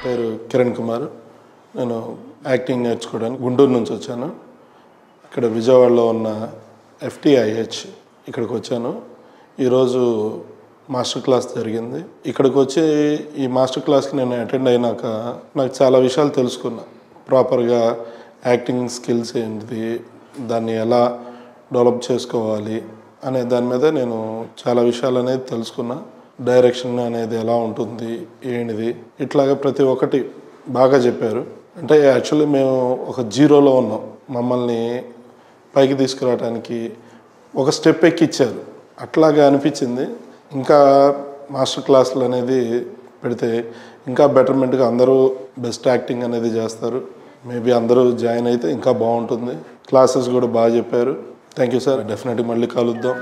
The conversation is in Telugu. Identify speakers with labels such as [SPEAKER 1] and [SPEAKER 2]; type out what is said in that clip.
[SPEAKER 1] పేరు కిరణ్ కుమార్. నేను యాక్టింగ్ నేర్చుకోవడానికి గుంటూరు నుంచి వచ్చాను. ఇక్కడ విజయవాడలో ఉన్న FTIH ఇక్కడికి వచ్చాను. ఈరోజు మాస్టర్ క్లాస్ జరిగింది. ఇక్కడికి వచ్చి ఈ మాస్టర్ క్లాస్కి నేను అటెండ్ అయినాక నాకు చాలా విషయాలు తెలుసుకున్నా. ప్రాపర్గా యాక్టింగ్ స్కిల్స్ ఏంటిది, దాన్ని ఎలా డెవలప్ చేసుకోవాలి అనే దాని మీద నేను చాలా విషయాలు అనేది తెలుసుకున్నా. డైరెక్షన్ అనేది ఎలా ఉంటుంది ఏంటిది ఇట్లాగా ప్రతి ఒక్కటి బాగా చెప్పారు. అంటే యాక్చువల్లీ మేము ఒక జీరోలో ఉన్నాం. మమ్మల్ని పైకి తీసుకురావడానికి ఒక స్టెప్ ఎక్కిచ్చారు. అట్లాగే అనిపించింది. ఇంకా మాస్టర్ క్లాసులు అనేది పెడితే ఇంకా బెటర్మెంట్గా అందరూ బెస్ట్ యాక్టింగ్ అనేది చేస్తారు. మేబీ అందరూ జాయిన్ అయితే ఇంకా బాగుంటుంది. క్లాసెస్ కూడా బాగా చెప్పారు. Thank you sir. డెఫినెట్గా మళ్ళీ కలుద్దాం.